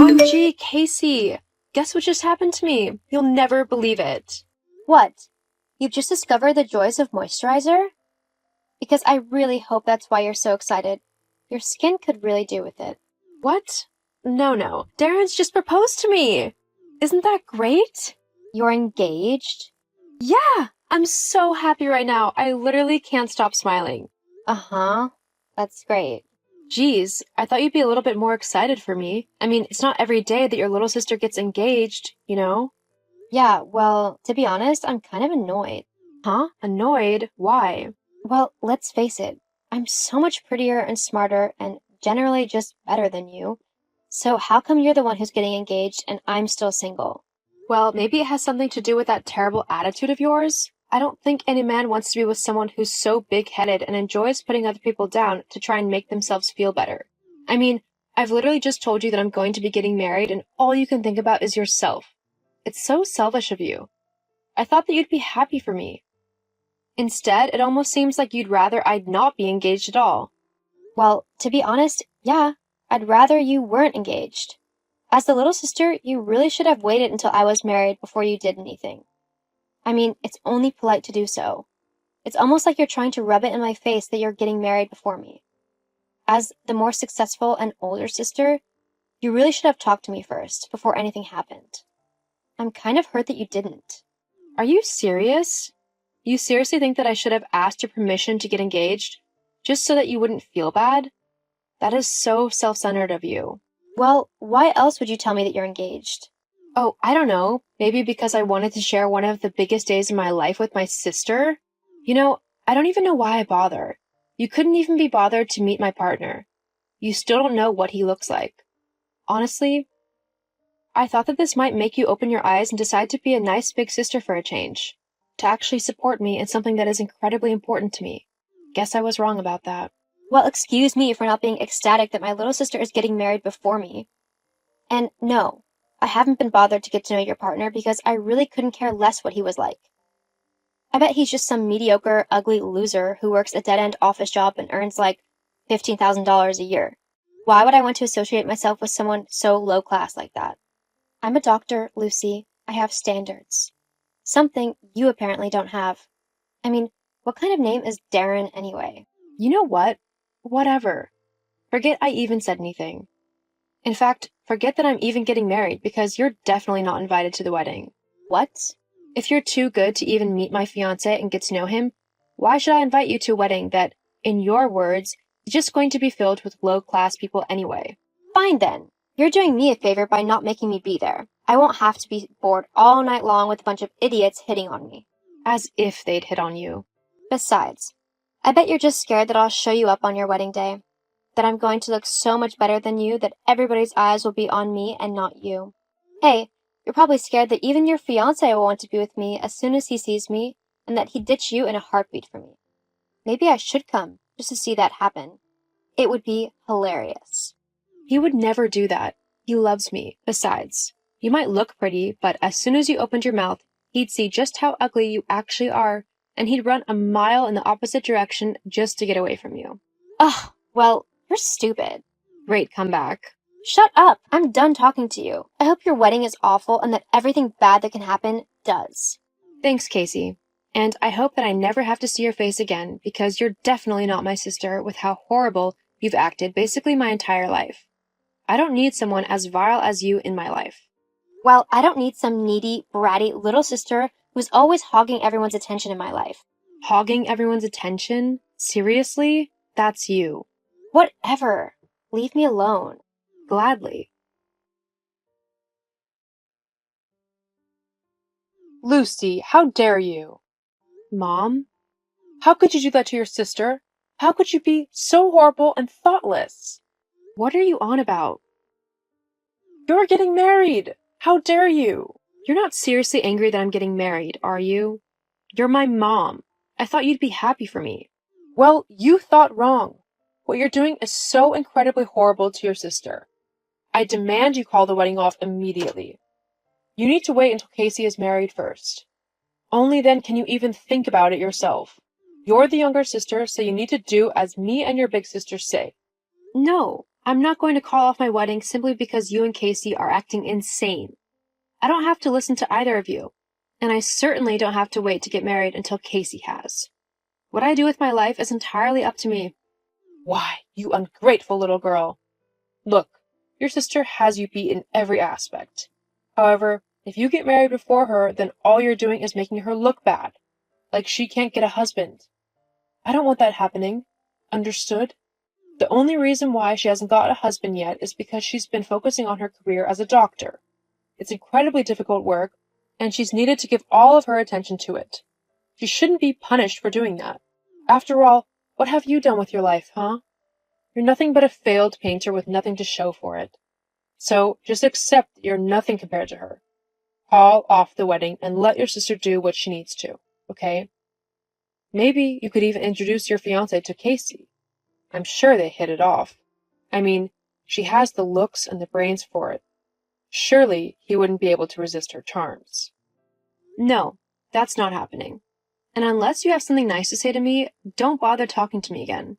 OMG, Casey! Guess what just happened to me? You'll never believe it. What? You've just discovered the joys of moisturizer? Because I really hope that's why you're so excited. Your skin could really do with it. What? No. Darren's just proposed to me! Isn't that great? You're engaged? Yeah! I'm so happy right now. I literally can't stop smiling. Uh-huh. That's great. Geez, I thought you'd be a little bit more excited for me. I mean, it's not every day that your little sister gets engaged, you know? Yeah, well, to be honest, I'm kind of annoyed. Huh? Annoyed? Why? Well, let's face it. I'm so much prettier and smarter and generally just better than you. So how come you're the one who's getting engaged and I'm still single? Well, maybe it has something to do with that terrible attitude of yours. I don't think any man wants to be with someone who's so big-headed and enjoys putting other people down to try and make themselves feel better. I mean, I've literally just told you that I'm going to be getting married and all you can think about is yourself. It's so selfish of you. I thought that you'd be happy for me. Instead, it almost seems like you'd rather I'd not be engaged at all. Well, to be honest, yeah, I'd rather you weren't engaged. As the little sister, you really should have waited until I was married before you did anything. I mean, it's only polite to do so. It's almost like you're trying to rub it in my face that you're getting married before me. As the more successful and older sister, you really should have talked to me first, before anything happened. I'm kind of hurt that you didn't. Are you serious? You seriously think that I should have asked your permission to get engaged, just so that you wouldn't feel bad? That is so self-centered of you. Well, why else would you tell me that you're engaged? Oh, I don't know. Maybe because I wanted to share one of the biggest days of my life with my sister? You know, I don't even know why I bother. You couldn't even be bothered to meet my partner. You still don't know what he looks like. Honestly, I thought that this might make you open your eyes and decide to be a nice big sister for a change. To actually support me in something that is incredibly important to me. Guess I was wrong about that. Well, excuse me for not being ecstatic that my little sister is getting married before me. And no, I haven't been bothered to get to know your partner because I really couldn't care less what he was like. I bet he's just some mediocre, ugly loser who works a dead-end office job and earns like $15,000 a year. Why would I want to associate myself with someone so low-class like that? I'm a doctor, Lucy. I have standards. Something you apparently don't have. I mean, what kind of name is Darren anyway? You know what? Whatever. Forget I even said anything. In fact, forget that I'm even getting married because you're definitely not invited to the wedding. What? If you're too good to even meet my fiancé and get to know him, why should I invite you to a wedding that, in your words, is just going to be filled with low-class people anyway? Fine then. You're doing me a favor by not making me be there. I won't have to be bored all night long with a bunch of idiots hitting on me. As if they'd hit on you. Besides, I bet you're just scared that I'll show you up on your wedding day. That I'm going to look so much better than you that everybody's eyes will be on me and not you. Hey, you're probably scared that even your fiancé will want to be with me as soon as he sees me, and that he'd ditch you in a heartbeat for me. Maybe I should come, just to see that happen. It would be hilarious. He would never do that. He loves me. Besides, you might look pretty, but as soon as you opened your mouth, he'd see just how ugly you actually are, and he'd run a mile in the opposite direction just to get away from you. Ugh, well, you're stupid. Great comeback. Shut up! I'm done talking to you. I hope your wedding is awful and that everything bad that can happen does. Thanks, Casey. And I hope that I never have to see your face again, because you're definitely not my sister with how horrible you've acted basically my entire life. I don't need someone as vile as you in my life. Well, I don't need some needy, bratty little sister who's always hogging everyone's attention in my life. Hogging everyone's attention? Seriously? That's you. Whatever. Leave me alone. Gladly. Lucy, how dare you? Mom? How could you do that to your sister? How could you be so horrible and thoughtless? What are you on about? You're getting married! How dare you? You're not seriously angry that I'm getting married, are you? You're my mom. I thought you'd be happy for me. Well, you thought wrong. What you're doing is so incredibly horrible to your sister. I demand you call the wedding off immediately. You need to wait until Casey is married first. Only then can you even think about it yourself. You're the younger sister, so you need to do as me and your big sister say. No, I'm not going to call off my wedding simply because you and Casey are acting insane. I don't have to listen to either of you, and I certainly don't have to wait to get married until Casey has. What I do with my life is entirely up to me. Why, you ungrateful little girl. Look, your sister has you beat in every aspect. However, if you get married before her, then all you're doing is making her look bad, like she can't get a husband. I don't want that happening. Understood? The only reason why she hasn't got a husband yet is because she's been focusing on her career as a doctor. It's incredibly difficult work, and she's needed to give all of her attention to it. She shouldn't be punished for doing that. After all, what have you done with your life, huh? You're nothing but a failed painter with nothing to show for it. So just accept that you're nothing compared to her. Call off the wedding and let your sister do what she needs to, okay? Maybe you could even introduce your fiancé to Casey. I'm sure they hit it off. I mean, she has the looks and the brains for it. Surely he wouldn't be able to resist her charms. No, that's not happening. And unless you have something nice to say to me, don't bother talking to me again.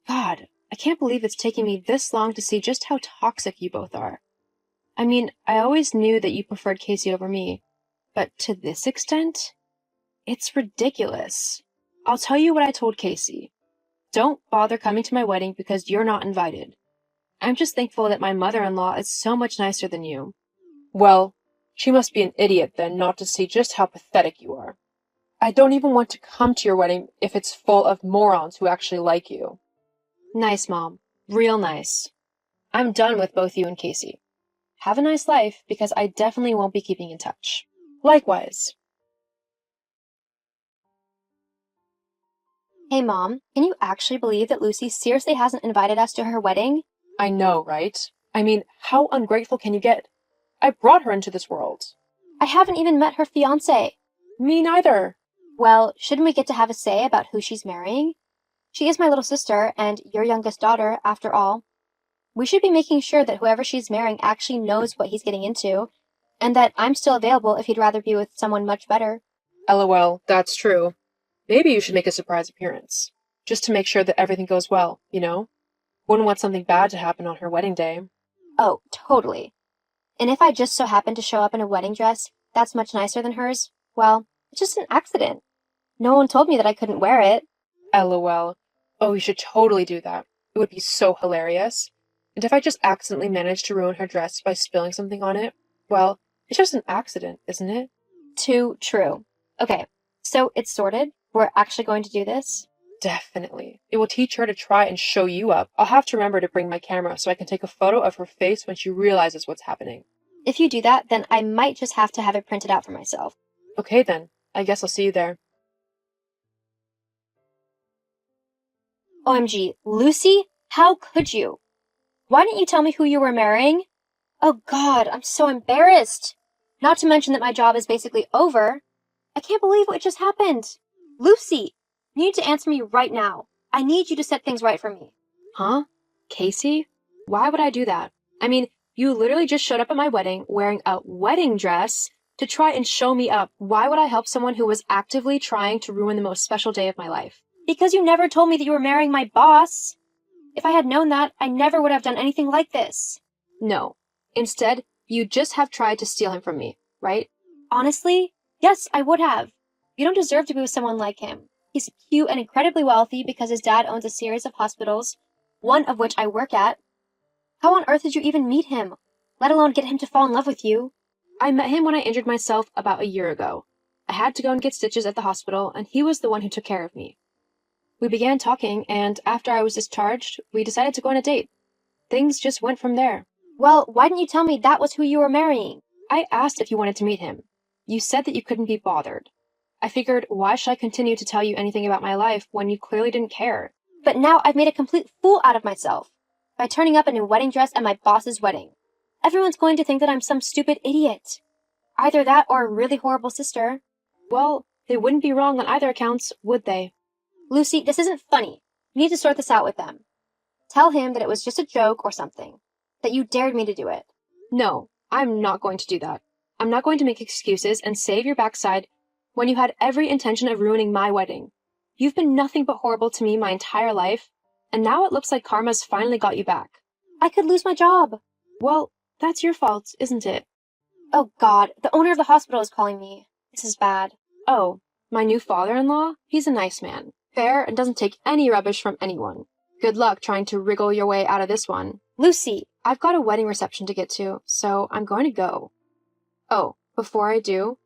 God, I can't believe it's taken me this long to see just how toxic you both are. I mean, I always knew that you preferred Casey over me, but to this extent? It's ridiculous. I'll tell you what I told Casey. Don't bother coming to my wedding because you're not invited. I'm just thankful that my mother-in-law is so much nicer than you. Well, she must be an idiot then not to see just how pathetic you are. I don't even want to come to your wedding if it's full of morons who actually like you. Nice, Mom. Real nice. I'm done with both you and Casey. Have a nice life, because I definitely won't be keeping in touch. Likewise. Hey, Mom, can you actually believe that Lucy seriously hasn't invited us to her wedding? I know, right? I mean, how ungrateful can you get? I brought her into this world. I haven't even met her fiancé. Me neither. Well, shouldn't we get to have a say about who she's marrying? She is my little sister and your youngest daughter, after all. We should be making sure that whoever she's marrying actually knows what he's getting into, and that I'm still available if he'd rather be with someone much better. LOL, that's true. Maybe you should make a surprise appearance, just to make sure that everything goes well, you know? Wouldn't want something bad to happen on her wedding day. Oh, totally. And if I just so happen to show up in a wedding dress that's much nicer than hers, well, it's just an accident. No one told me that I couldn't wear it. LOL. Oh, you should totally do that. It would be so hilarious. And if I just accidentally managed to ruin her dress by spilling something on it, well, it's just an accident, isn't it? Too true. Okay, so it's sorted. We're actually going to do this? Definitely. It will teach her to try and show you up. I'll have to remember to bring my camera so I can take a photo of her face when she realizes what's happening. If you do that, then I might just have to have it printed out for myself. Okay then. I guess I'll see you there. OMG, Lucy? How could you? Why didn't you tell me who you were marrying? Oh God, I'm so embarrassed. Not to mention that my job is basically over. I can't believe what just happened. Lucy, you need to answer me right now. I need you to set things right for me. Huh? Casey? Why would I do that? I mean, you literally just showed up at my wedding wearing a wedding dress to try and show me up. Why would I help someone who was actively trying to ruin the most special day of my life? Because you never told me that you were marrying my boss. If I had known that, I never would have done anything like this. No. Instead, you just have tried to steal him from me, right? Honestly, yes, I would have. You don't deserve to be with someone like him. He's cute and incredibly wealthy because his dad owns a series of hospitals, one of which I work at. How on earth did you even meet him, let alone get him to fall in love with you? I met him when I injured myself about a year ago. I had to go and get stitches at the hospital, and he was the one who took care of me. We began talking, and after I was discharged, we decided to go on a date. Things just went from there. Well, why didn't you tell me that was who you were marrying? I asked if you wanted to meet him. You said that you couldn't be bothered. I figured, why should I continue to tell you anything about my life when you clearly didn't care? But now I've made a complete fool out of myself by turning up in a wedding dress at my boss's wedding. Everyone's going to think that I'm some stupid idiot. Either that or a really horrible sister. Well, they wouldn't be wrong on either accounts, would they? Lucy, this isn't funny. You need to sort this out with them. Tell him that it was just a joke or something. That you dared me to do it. No, I'm not going to do that. I'm not going to make excuses and save your backside when you had every intention of ruining my wedding. You've been nothing but horrible to me my entire life, and now it looks like karma's finally got you back. I could lose my job. Well, that's your fault, isn't it? Oh God, the owner of the hospital is calling me. This is bad. Oh, my new father-in-law? He's a nice man. Fair and doesn't take any rubbish from anyone. Good luck trying to wriggle your way out of this one. Lucy! I've got a wedding reception to get to, so I'm going to go. Oh, before I do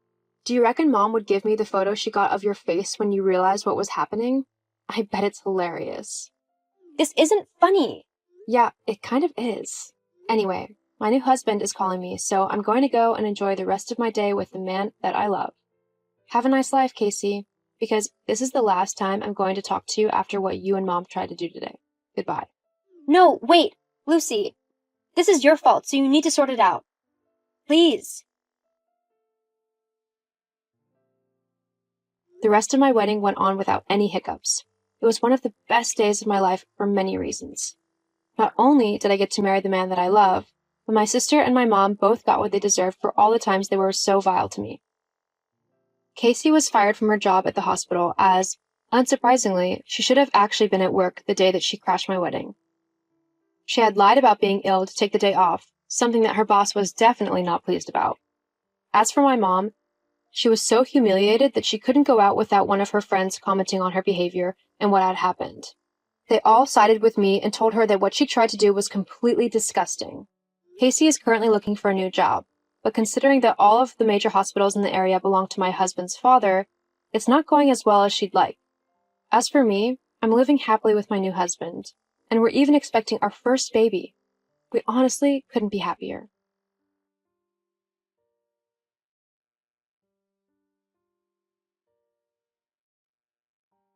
you reckon Mom would give me the photo she got of your face when you realized what was happening? I bet it's hilarious. This isn't funny. Yeah, it kind of is. Anyway, my new husband is calling me, so I'm going to go and enjoy the rest of my day with the man that I love. Have a nice life, Casey, because this is the last time I'm going to talk to you after what you and Mom tried to do today. Goodbye. No, wait, Lucy. This is your fault, so you need to sort it out. Please. The rest of my wedding went on without any hiccups. It was one of the best days of my life for many reasons. Not only did I get to marry the man that I love, but my sister and my mom both got what they deserved for all the times they were so vile to me. Casey was fired from her job at the hospital as, unsurprisingly, she should have actually been at work the day that she crashed my wedding. She had lied about being ill to take the day off, something that her boss was definitely not pleased about. As for my mom, she was so humiliated that she couldn't go out without one of her friends commenting on her behavior and what had happened. They all sided with me and told her that what she tried to do was completely disgusting. Casey is currently looking for a new job, but considering that all of the major hospitals in the area belong to my husband's father, it's not going as well as she'd like. As for me, I'm living happily with my new husband, and we're even expecting our first baby. We honestly couldn't be happier.